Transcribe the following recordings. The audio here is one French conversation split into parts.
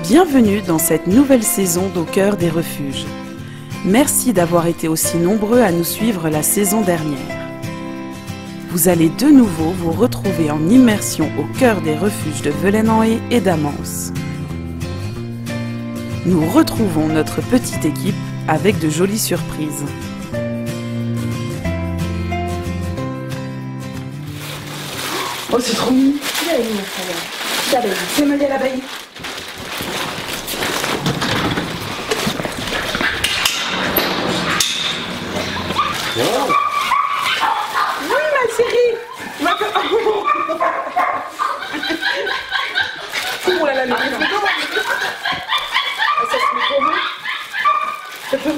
Bienvenue dans cette nouvelle saison d'Au cœur des refuges. Merci d'avoir été aussi nombreux à nous suivre la saison dernière. Vous allez de nouveau vous retrouver en immersion au cœur des refuges de Velaine-en-Haye et d'Amance. Nous retrouvons notre petite équipe avec de jolies surprises. Oh, c'est trop mignon. C'est Malia l'abeille. Wow. Oui, ma chérie. Oh là là, mais ça se met comment?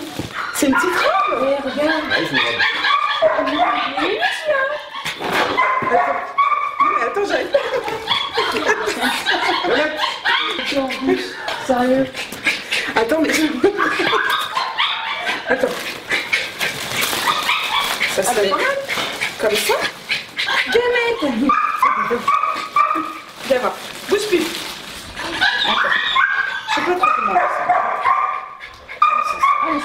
C'est une petite robe. Oui, regarde. Ouais, c'est une robe. Attends, j'arrive. Sérieux? Attends, mais... Attends. Ça se fait comme ça. Viens, mec. Viens voir. Bouge plus. Attends. Je sais pas trop comment faire ça. Ah,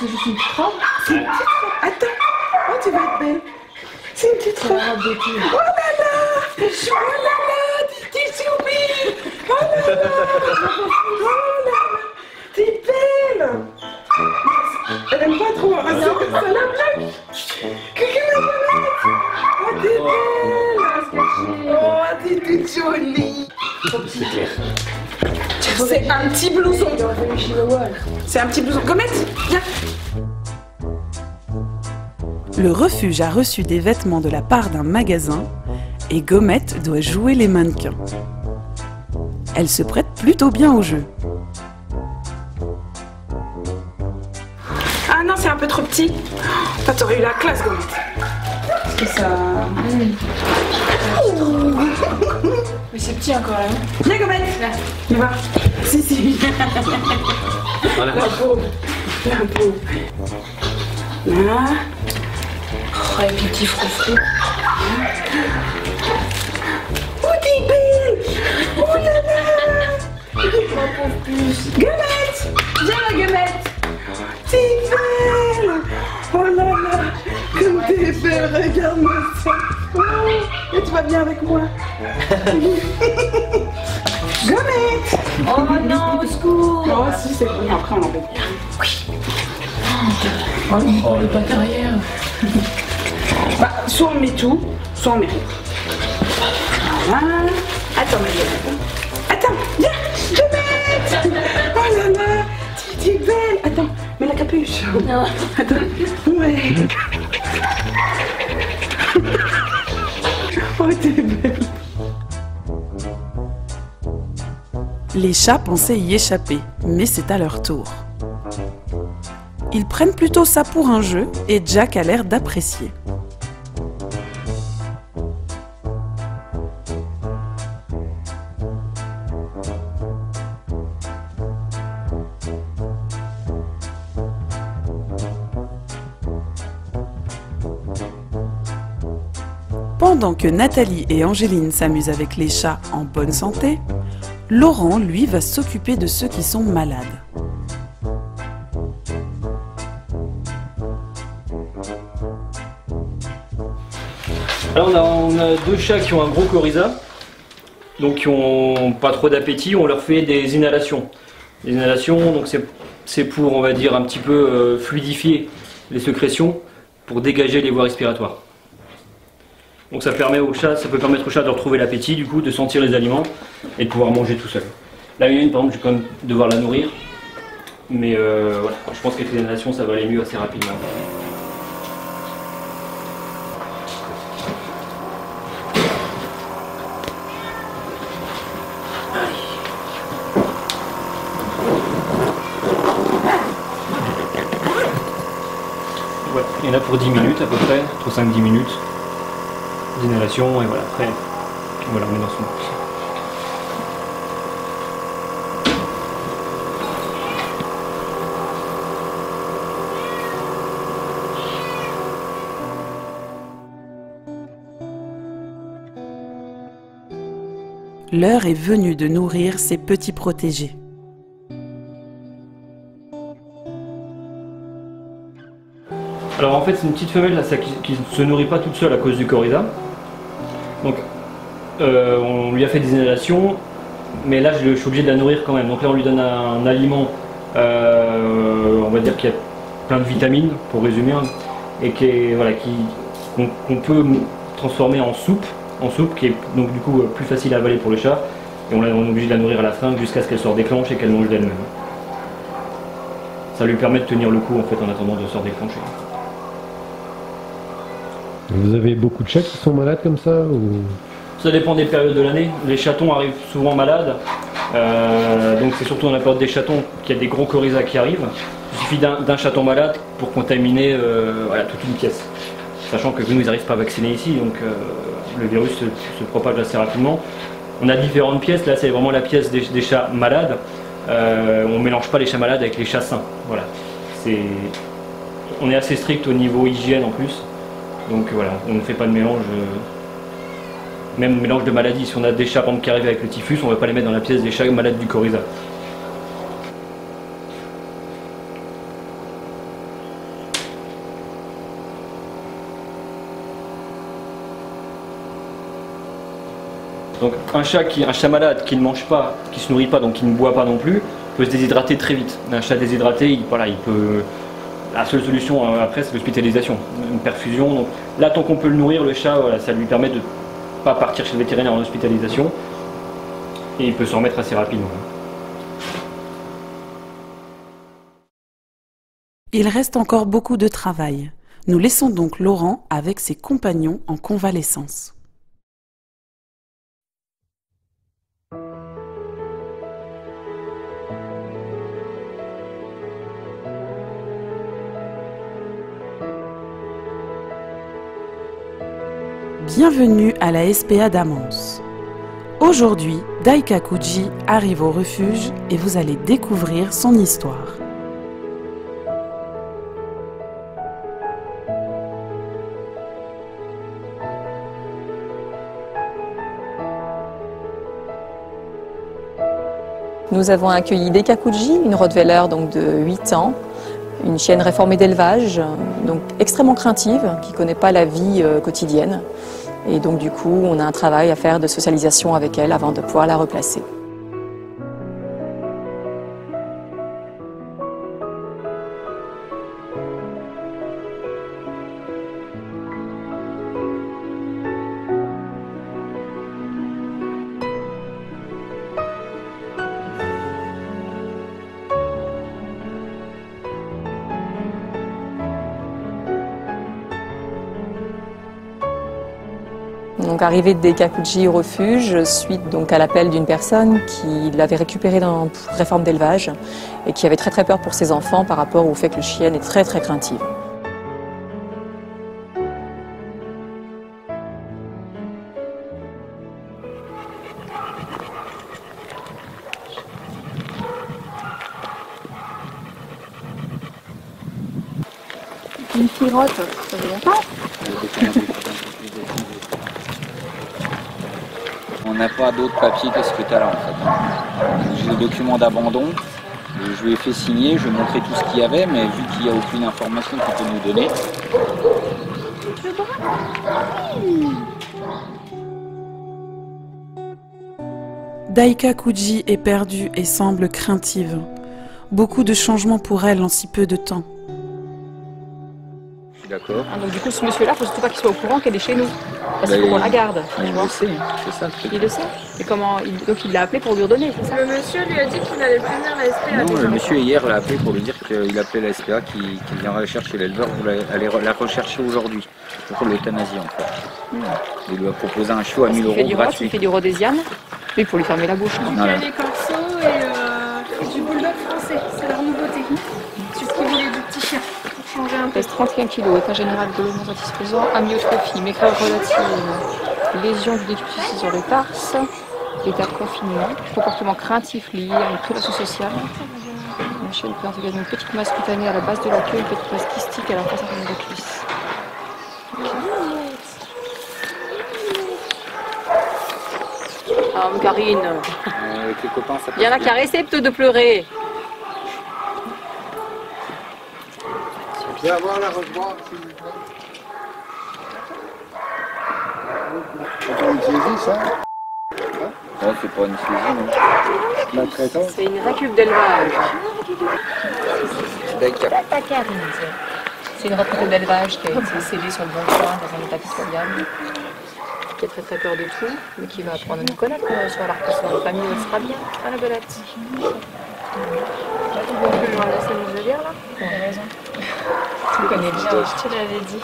c'est juste une petite robe? C'est une petite robe. Attends. Oh, tu vas être belle. C'est une petite robe. robe de qui? Oh là là. Oh là là. T'es soupir. Oh là là. Oh là là. T'es belle. Elle aime pas trop. Ah, c'est ça la blague. Coucou ma planète. Oh, t'es belle. Oh, t'es toute jolie. C'est clair. C'est un petit blouson. Il aurait fallu Chihuahua. C'est un petit blouson. Gommette, viens. Le refuge a reçu des vêtements de la part d'un magasin et Gommette doit jouer les mannequins. Elle se prête plutôt bien au jeu. Ah non, c'est un peu trop petit. Toi, t'aurais eu la classe, Gommette. Parce que ça... Mais c'est petit encore là. Viens, Gommette. Viens voir. Si, si. Voilà. La pauvre. La pauvre. Là. Oh, avec les petits froufrous. Oh, t'es belle. Oh là là. Ma pauvre puce. Gommette. Viens, ma Gommette. T'es belle. Oh là là. Comme t'es belle, regarde-moi ça. Oh. Et tu vas bien avec moi. Gommette. Oh non, au secours. Oh si, c'est bon. Après, on l'embête. Oh non, les pattes arrière. Bah, soit on met tout, soit on met rien. Voilà. Attends, Marie. Attends, viens, Gommette. Oh là là, t'es belle. Attends, mets la capuche. Non. Attends, ouais. Oh, t'es belle. Les chats pensaient y échapper, mais c'est à leur tour. Ils prennent plutôt ça pour un jeu et Jack a l'air d'apprécier. Pendant que Nathalie et Angéline s'amusent avec les chats en bonne santé, Laurent, lui, va s'occuper de ceux qui sont malades. Alors on a deux chats qui ont un gros coryza, donc qui ont pas trop d'appétit, on leur fait des inhalations. Les inhalations, donc c'est pour, on va dire, un petit peu fluidifier les sécrétions, pour dégager les voies respiratoires. Donc ça permet aux chats, ça peut permettre aux chats de retrouver l'appétit, du coup, de sentir les aliments et de pouvoir manger tout seul. La mienne, par exemple, je vais quand même devoir la nourrir, mais voilà, je pense qu'avec les inhalations, ça va aller mieux assez rapidement. Voilà, il y en a pour 10 minutes à peu près, entre 5-10 minutes d'inhalation, et voilà, après, voilà, on est dans son box. L'heure est venue de nourrir ses petits protégés. Alors en fait c'est une petite femelle là, qui ne se nourrit pas toute seule à cause du coryza. Donc on lui a fait des inhalations, mais là je suis obligé de la nourrir quand même. Donc là on lui donne un aliment, on va dire qu'il y a plein de vitamines pour résumer, hein, et qu'on peut transformer en soupe qui est donc du coup plus facile à avaler pour le chat. Et on est obligé de la nourrir à la fin jusqu'à ce qu'elle se redéclenche et qu'elle mange d'elle-même. Ça lui permet de tenir le coup en fait en attendant de se redéclencher. Vous avez beaucoup de chats qui sont malades comme ça ou... Ça dépend des périodes de l'année. Les chatons arrivent souvent malades. Donc c'est surtout dans la période des chatons qu'il y a des gros coryzas qui arrivent. Il suffit d'un chaton malade pour contaminer voilà, toute une pièce. Sachant que nous ils n'arrivent pas à vacciner ici, donc le virus se propage assez rapidement. On a différentes pièces, là c'est vraiment la pièce des chats malades. On ne mélange pas les chats malades avec les chats sains. Voilà. On est assez strict au niveau hygiène en plus. Donc voilà, on ne fait pas de mélange, même mélange de maladies. Si on a des chats qui arrivent avec le typhus, on ne va pas les mettre dans la pièce des chats malades du coryza. Donc un chat malade qui ne mange pas, qui ne se nourrit pas, donc qui ne boit pas non plus, peut se déshydrater très vite. Un chat déshydraté, il peut... La seule solution après c'est l'hospitalisation, une perfusion. Donc, là tant qu'on peut le nourrir, le chat, voilà, ça lui permet de ne pas partir chez le vétérinaire en hospitalisation et il peut s'en remettre assez rapidement. Il reste encore beaucoup de travail. Nous laissons donc Laurent avec ses compagnons en convalescence. Bienvenue à la SPA d'Amance. Aujourd'hui, Daikakuji arrive au refuge et vous allez découvrir son histoire. Nous avons accueilli Daikakuji, une Rottweiler donc de 8 ans, une chienne réformée d'élevage, donc extrêmement craintive, qui ne connaît pas la vie quotidienne. Et donc du coup, on a un travail à faire de socialisation avec elle avant de pouvoir la replacer. Donc arrivée de Daikakuji au refuge, suite donc à l'appel d'une personne qui l'avait récupéré dans réforme d'élevage et qui avait très peur pour ses enfants par rapport au fait que le chien est très craintive. Une pirotte, ça veut dire pas ? On n'a pas d'autres papiers que ce que tu as là en fait. J'ai le document d'abandon, je lui ai fait signer, je lui ai montré tout ce qu'il y avait, mais vu qu'il n'y a aucune information qu'il peut nous donner. Daikakuji est perdue et semble craintive. Beaucoup de changements pour elle en si peu de temps. D'accord. Ah, donc du coup, ce monsieur-là, il ne faut surtout pas qu'il soit au courant qu'elle est chez nous. Parce qu'il faut qu'on la garde. Il le sait, c'est ça le truc. Il le sait. Et comment donc il l'a appelé pour lui redonner, c'est ça? Le monsieur lui a dit qu'il allait prévenir la SPA. Non, le monsieur hier l'a appelé pour lui dire qu'il appelait la SPA, qu'il viendrait chercher l'éleveur pour aller la rechercher aujourd'hui. Pour l'euthanasie en fait. Il lui a proposé un show à 1000 € gratuit. Il fait du rhodésienne. Oui, pour lui fermer la bouche. Il y a les corsos et du bulldog français. C'est leur nouveauté. C'est ce qu'il voulait du petit chien. Changer un peu. Pèse 31 kg, état général globalement satisfaisant, amyotrophie, mécrave relative, lésion du déficit sur le tarse, état de confinement, comportement craintif lié à une privation sociale. La chienne présente également une petite masse cutanée à la base de la queue, une petite masse kystique à la face de la cuisse. Ah, Karine, Avec les copains, ça il y en a qui a arrêté de pleurer. pouvez avoir la revoir, s'il vous plaît. C'est pas une saisie, ça? Non, c'est pas une saisie, non. La traitance? C'est une récup d'élevage. C'est une retraite d'élevage qui a été cédée sur le bon coin dans un état pitoyable, qui a très très peur de tout, mais qui va apprendre à nous connaître sur la reconstruction de famille, elle sera bien. Ah la belette. Tu veux un peu le laisser nous le dire là? Tu as raison. Tu le connais bien. Je te l'avais dit.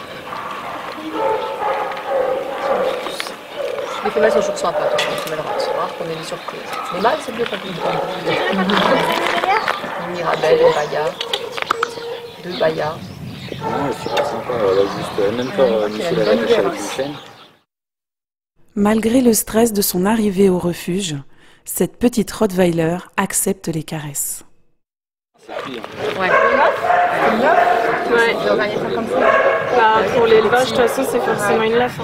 Les femelles sont toujours sympas, les femelles rares, c'est rare qu'on ait des surprises. Les mâles, c'est mieux quand ils une Mirabelle, une Baya, 2 Bayas. Non, elle est super sympa, elle a juste même pas initié la vache avec une chaîne. Malgré le stress de son arrivée au refuge, cette petite Rottweiler accepte les caresses. Ouais. Ouais. Bah, pour l'élevage, de toute façon, c'est forcément une laf.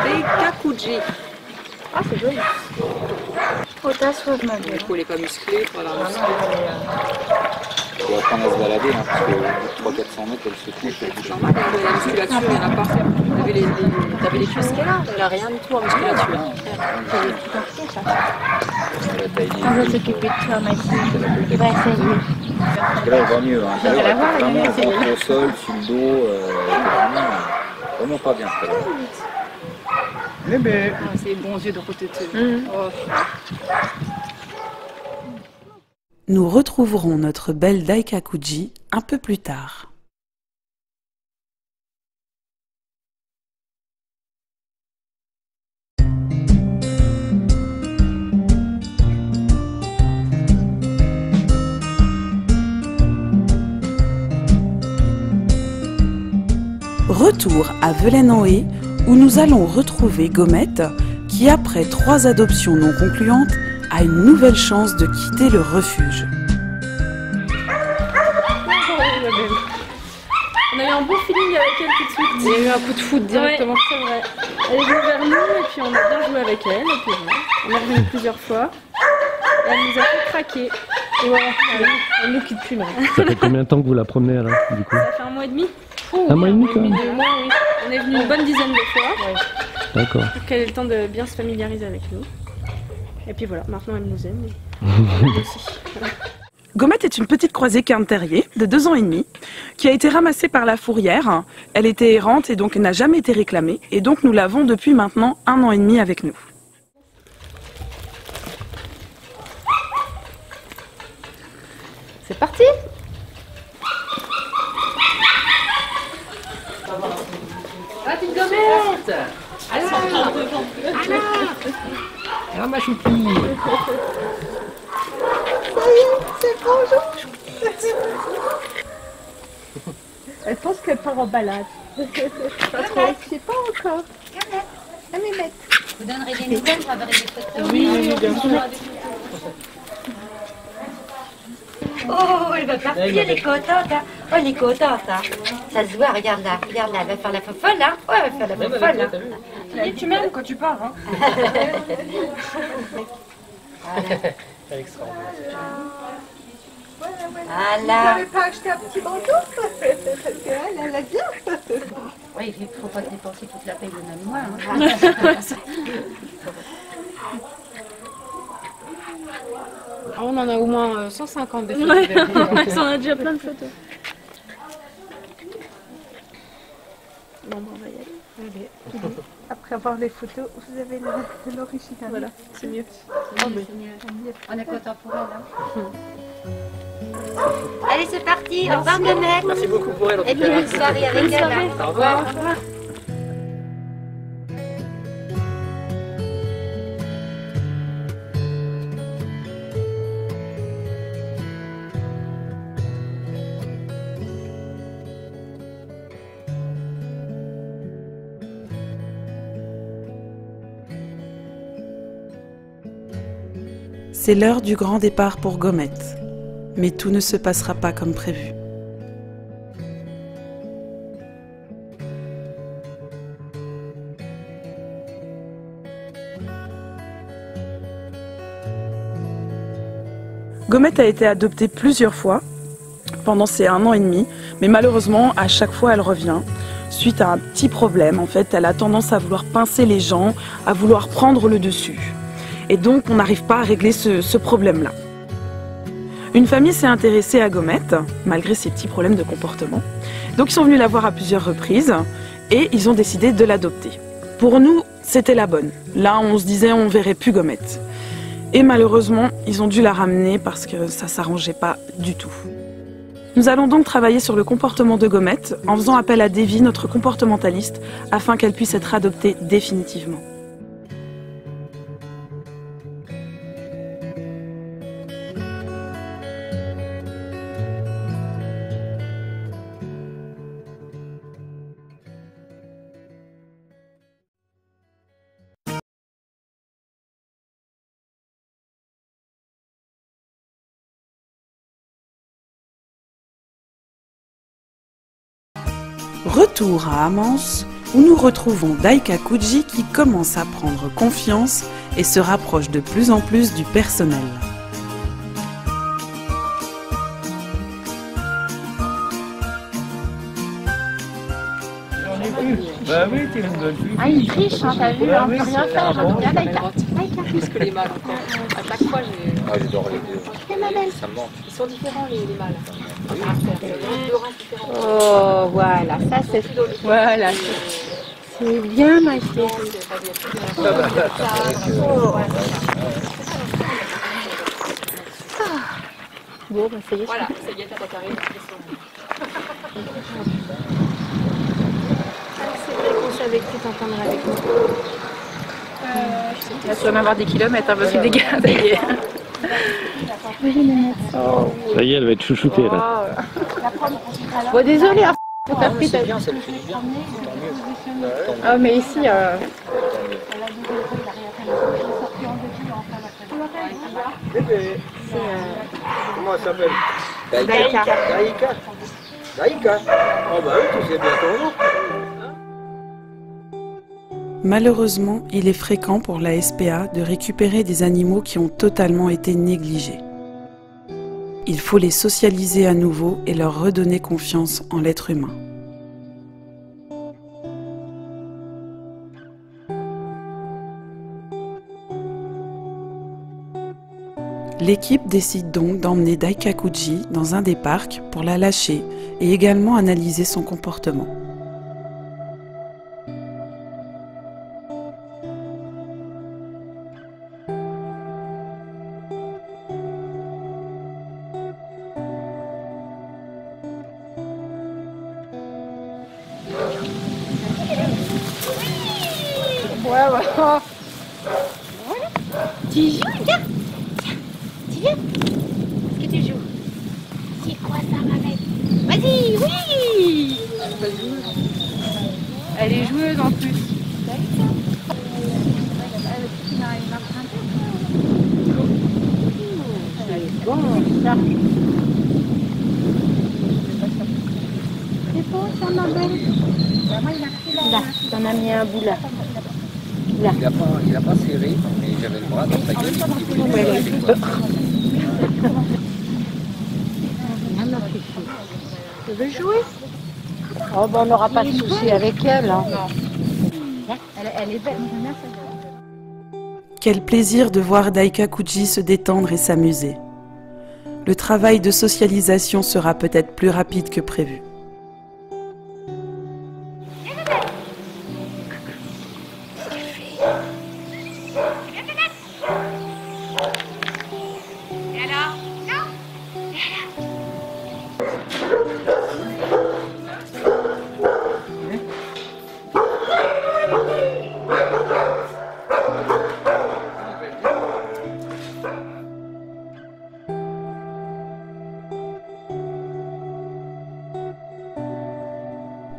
Des Kakuji. Ah, c'est joli. Otas, ma Du coup, elle n'est pas musclée, voilà. On va apprendre à se balader, hein, parce que 300-400 mètres, elle se couche. C'est normal, la musculature, il n'y en a pas. T'avais les cuisses qu'elle a, elle n'a rien du tout en musculature. La taille On va s'occuper de toi, ma fille. Il va essayer. parce que là, elle va mieux. Hein. Elle va vraiment ventre au sol, sur le dos. Vraiment pas bien. Bébé. Ah, c'est les bons yeux de Rotété. Oh. Nous retrouverons notre belle Daikakuji un peu plus tard. Retour à Velaine-en-Haye où nous allons retrouver Gommette qui, après 3 adoptions non concluantes, a une nouvelle chance de quitter le refuge. On a eu un bon feeling avec elle tout de suite. Il y a eu un coup de foot directement. Ouais, c'est vrai. Elle est venue vers nous et puis on a bien joué avec elle. Et puis voilà. On est revenu plusieurs fois. Et elle nous a fait craquer. Et voilà, elle nous quitte plus maintenant. Ça fait combien de temps que vous la promenez alors, du coup? Ça fait 1 mois et demi. Un mois et demi, quand même. 2 mois, oui. On est venu une bonne dizaine de fois. D'accord. Pour qu'elle ait le temps de bien se familiariser avec nous. Et puis voilà, maintenant elle nous aime. Et nous aussi. Voilà. Gommette est une petite croisée Cairn Terrier de 2 ans et demi qui a été ramassée par la fourrière. Elle était errante et donc n'a jamais été réclamée. Et donc nous l'avons depuis maintenant 1 an et demi avec nous. C'est parti. Ah, petite Gommette. Alors ma choupie. Elle pense qu'elle part en balade. Pas trop. Je sais pas encore. Vous donnerez des nouvelles, vous avez des photos. Oui, bien sûr. Oh, elle va partir, elle est contente, hein. Oh, elle est contente, hein. Ça se voit, regarde là, elle va faire la fofolle, hein. Oh, elle va faire la fofolle, hein. Et tu m'aimes quand tu pars, hein. C'est extraordinaire. Voilà. Vous n'avez pas acheté un petit bandeau? Elle a bien. Oui, il ne faut pas dépenser toute la paye de même moi, hein. On en a au moins 150 des photos. Ouais, on a déjà plein de photos. Bon, on va y aller. Allez. Après avoir les photos, vous avez l'original. Voilà, c'est mieux. On est content pour elle, hein. Allez, c'est parti. Au revoir, Gommette. Merci beaucoup pour elle. En Et tout puis cas. bonne soirée avec elle. Hein. Au revoir. C'est l'heure du grand départ pour Gommette. Mais tout ne se passera pas comme prévu. Gommette a été adoptée plusieurs fois pendant ces 1 an et demi, mais malheureusement, à chaque fois, elle revient. Suite à un petit problème, en fait, elle a tendance à vouloir pincer les gens, à vouloir prendre le dessus. Et donc, on n'arrive pas à régler ce problème-là. Une famille s'est intéressée à Gommette, malgré ses petits problèmes de comportement. Donc, ils sont venus la voir à plusieurs reprises et ils ont décidé de l'adopter. Pour nous, c'était la bonne. Là, on se disait, on ne verrait plus Gommette. Et malheureusement, ils ont dû la ramener parce que ça ne s'arrangeait pas du tout. Nous allons donc travailler sur le comportement de Gommette en faisant appel à Davy, notre comportementaliste, afin qu'elle puisse être adoptée définitivement. Retour à Amance, où nous retrouvons Daikakuji qui commence à prendre confiance et se rapproche de plus en plus du personnel. Bah oui, t'es une bonne fille. Ah, il triche, hein, t'as vu, on peut rien faire. Hein. Regarde, Daika. Plus que les mâles encore. À chaque fois, j'ai. Ah, j'adore les deux. Ça me manque. Ils sont différents, les mâles. Oh, voilà, ça c'est. Voilà. C'est bien, ma chérie. Bon, bah ça y est. Voilà, ça y est, t'as carré. C'est vrai qu'on savait que tu t'entendrais avec moi. Là, tu vas m'avoir des kilomètres, hein, parce que des gars, ça y est. Ça y est, elle va être chouchoutée là. Bon, désolé, hein, pour ta prise. Ah, mais ici. Comment elle s'appelle? Daika. Daika. Daika. Oh bah oui, tu sais bien ton nom. Malheureusement, il est fréquent pour la SPA de récupérer des animaux qui ont totalement été négligés. Il faut les socialiser à nouveau et leur redonner confiance en l'être humain. L'équipe décide donc d'emmener Daikakuji dans un des parcs pour la lâcher et également analyser son comportement. Ouais, voilà. Tu joues, regarde. Tu viens. Est-ce que tu joues? C'est quoi ça, ma belle? Vas-y, oui. Elle est joueuse en plus. C'est bon, ça. C'est bon, ça, ma belle. Là, t'en as mis un bout là. Là. Il a pas serré, mais j'avais le bras dans sa gueule. Tu veux jouer? Oh, ben on n'aura pas de soucis avec elle. Hein. Elle est belle. Quel plaisir de voir Daikakuji se détendre et s'amuser. Le travail de socialisation sera peut-être plus rapide que prévu.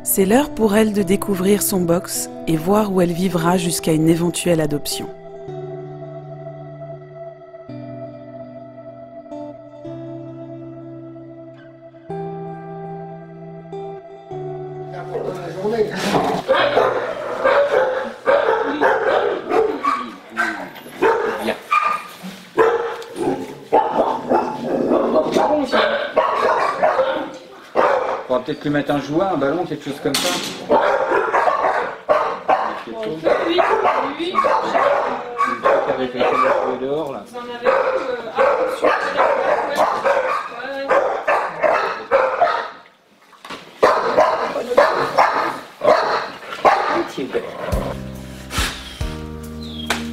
C'est l'heure pour elle de découvrir son box et voir où elle vivra jusqu'à une éventuelle adoption. pourra peut-être lui mettre un jouet, un ballon, quelque chose comme ça. Oui, oui. Avec lequel il a joué dehors là. Vous en avez sur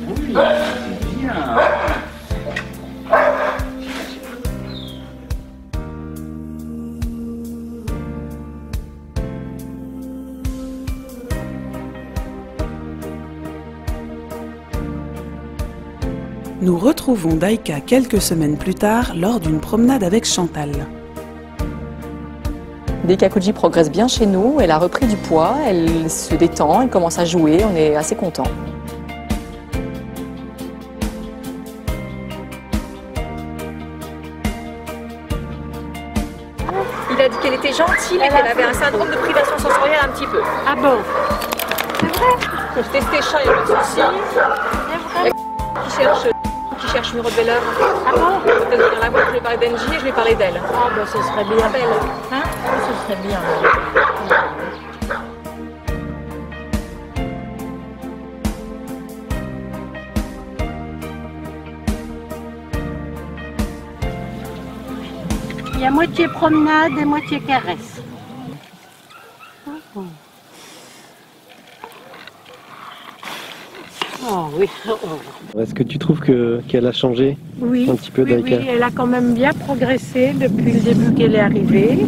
Oui, c'est bien. Nous retrouvons Daïka quelques semaines plus tard lors d'une promenade avec Chantal. Daïka Kouji progresse bien chez nous, elle a repris du poids, elle se détend, elle commence à jouer, on est assez contents. Il a dit qu'elle était gentille mais qu'elle avait un syndrome de privation sensorielle un petit peu. Ah bon? C'est vrai? Pour tester chat, il n'y a pas de souci. Qui cherche une Rottweiler. Ah bon? Peut-être venir la voir, je lui ai parlé d'Angie et je lui ai parlé d'elle. Ah ben ce serait bien. Belle. Hein? Ce serait bien. Il y a moitié promenade et moitié caresse. Oh oui. Est-ce que tu trouves qu'elle a changé Oui, un petit peu, oui, Daïka? oui, elle a quand même bien progressé depuis le début qu'elle est arrivée.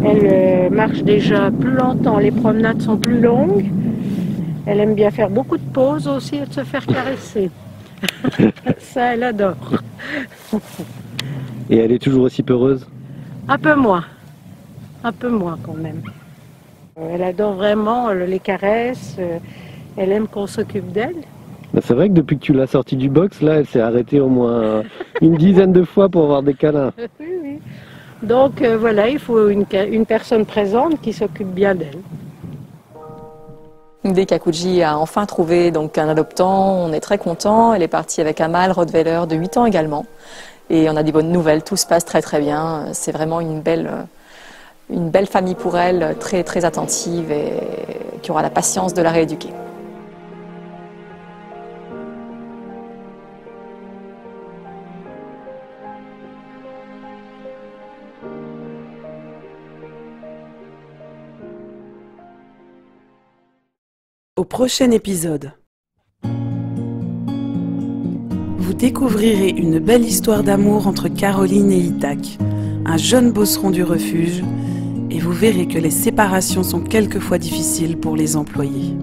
Elle marche déjà plus longtemps, les promenades sont plus longues. Elle aime bien faire beaucoup de pauses aussi et de se faire caresser. Ça, elle adore. Et elle est toujours aussi peureuse? Un peu moins quand même. Elle adore vraiment les caresses, elle aime qu'on s'occupe d'elle. Bah, c'est vrai que depuis que tu l'as sortie du box, là, elle s'est arrêtée au moins une dizaine de fois pour avoir des câlins. Oui, oui. Donc voilà, il faut une personne présente qui s'occupe bien d'elle. Daïka Kouji a enfin trouvé donc un adoptant, on est très contents. Elle est partie avec un mâle Rottweiler de 8 ans également. Et on a des bonnes nouvelles, tout se passe très très bien. C'est vraiment une belle famille pour elle, très très attentive et qui aura la patience de la rééduquer. Au prochain épisode, vous découvrirez une belle histoire d'amour entre Caroline et Itak, un jeune bosseron du refuge, et vous verrez que les séparations sont quelquefois difficiles pour les employés.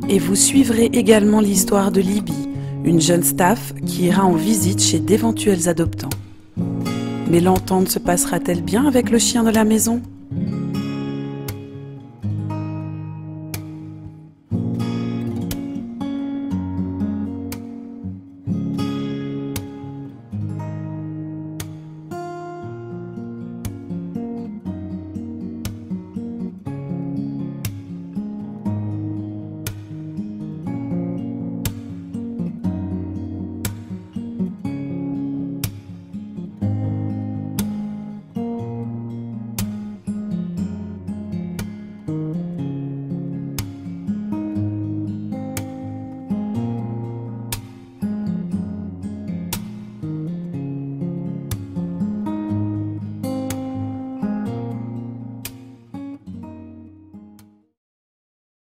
Et vous suivrez également l'histoire de Libby, une jeune staff qui ira en visite chez d'éventuels adoptants. Mais l'entente se passera-t-elle bien avec le chien de la maison ?